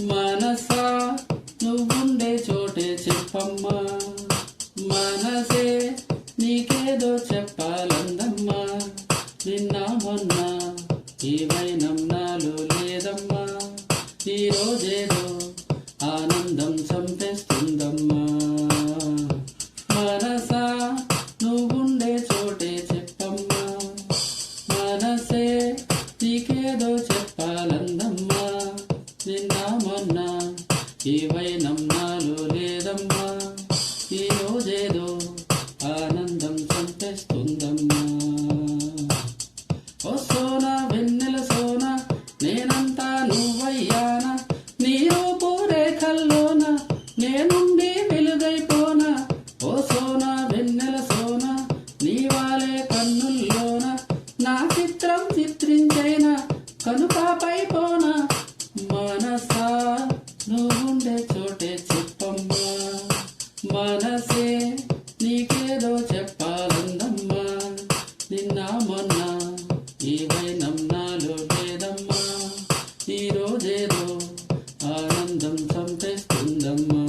మనసా నువ్వుండే చోటే చెప్పమ్మా, మనసే నీకేదో చెప్పాలందమ్మా. నిన్న మొన్న ఈ వైనం నాలో లేదమ్మా, ఈరోజేదో ఆనందం చంపేస్తుందమ్మా. మనసా నువ్వుండే చోటే చెప్పమ్మా, మనసే నీకేదో చెప్పాలందమ్మా. నిన్న మొన్న ఈ వైనం నాలో లేదమ్మా, ఈరోజేదో ఆనందం చంపేస్తుందమ్మా. ఓ సోనా వెన్నెల సోనా నేనంతా నువ్వయ్యానా, నీ రూపు రేఖల్లోన నేనుండి వెలుగైపోనా. ఓ సోనా వెన్నెల సోనా నీ వాలే కన్నుల్లోన నా చిత్రం చిత్రించైనా కనుపాపైపోనా. మనసా నువ్వుండే చోటే చెప్పమ్మా, మనసే నీకేదో చెప్పాలందమ్మా. నిన్న మొన్న ఈ వైనం నాలో లేదమ్మా, ఈరోజేదో ఆనందం చంపేస్తుందమ్మా.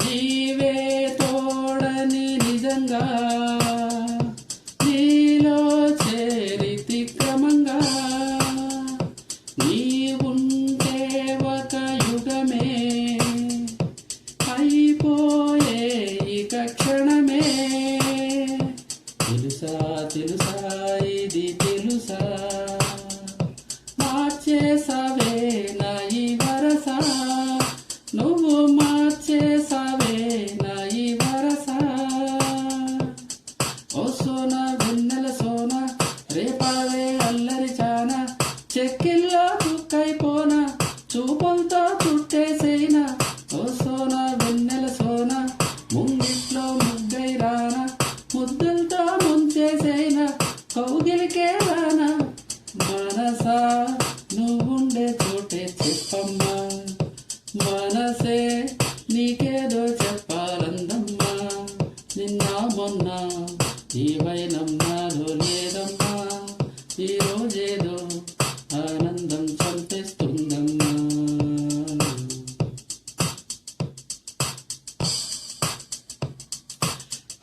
నీవే తోడని నిజంగా నీలో చేరితి క్రమంగా, నీవుంటే ఒక యుగమే అయిపోయే ఇక క్షణమే. తెలుసా తెలుసా ఇది తెలుసా, మార్చేసావే నా ఈ వరస, నువ్వు మార్చేసావే నా ఈ వరస. ఓ సోనా వెన్నెల సోనా రేపావే అల్లరి చానా, చెక్కిల్లో చుక్కైపోనా చూపులతో చుట్టేసేనా. ఓ సోనా వెన్నెల సోనా ముంగిట్లో ముగ్గై రానా, ముద్దులతో ముంచేసేనా కౌగిలికే రానా. మనసా నువ్వుండే చోటే చెప్పమ్మా, మనసే నీకేదో చెప్పాలందమ్మా. నిన్న మొన్న ఈ వైనం నాలో లేదమ్మా, ఈరోజేదో ఆనందం చంపేస్తుందమ్మా.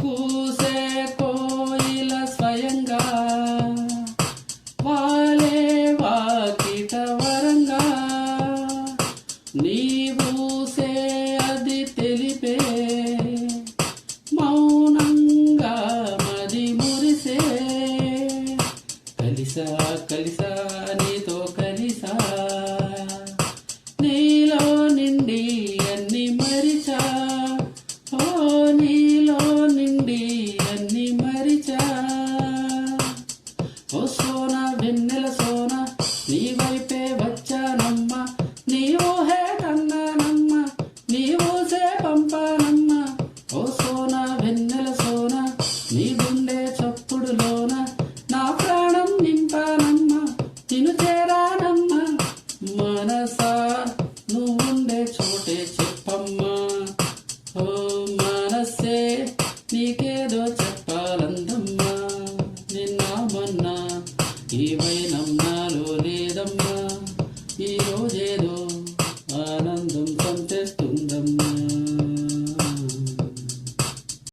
కూసే కోయిల స్వయంగా వాలే వాకిట వరంగా, నీవూసే అది తెలిపే మౌనంగా మది మురిసే. కలిసా కలిసా నీతో కలిసా, నీలో నిండి అన్ని మరిచా. ఓ నీలో నిండి అన్ని మరిచా. ఓ సోనా వెన్నెల సోనా నీ వైపే వచ్చానమ్మా, నీ ఊహే కన్నానమ్మా, నీ ఊసే పంపానమ్మా. ఓ సోనా వెన్నెల సోనా నీ గుండె చప్పుడులోన నా ప్రాణం నింపానమ్మా, నిన్ను చేరానమ్మా. మనసా నువ్వుండే చోటే చెప్పమ్మా, ఓ మనసే నీకేదో చెప్పాలందమ్మా. నిన్న మొన్న ఈ వైనం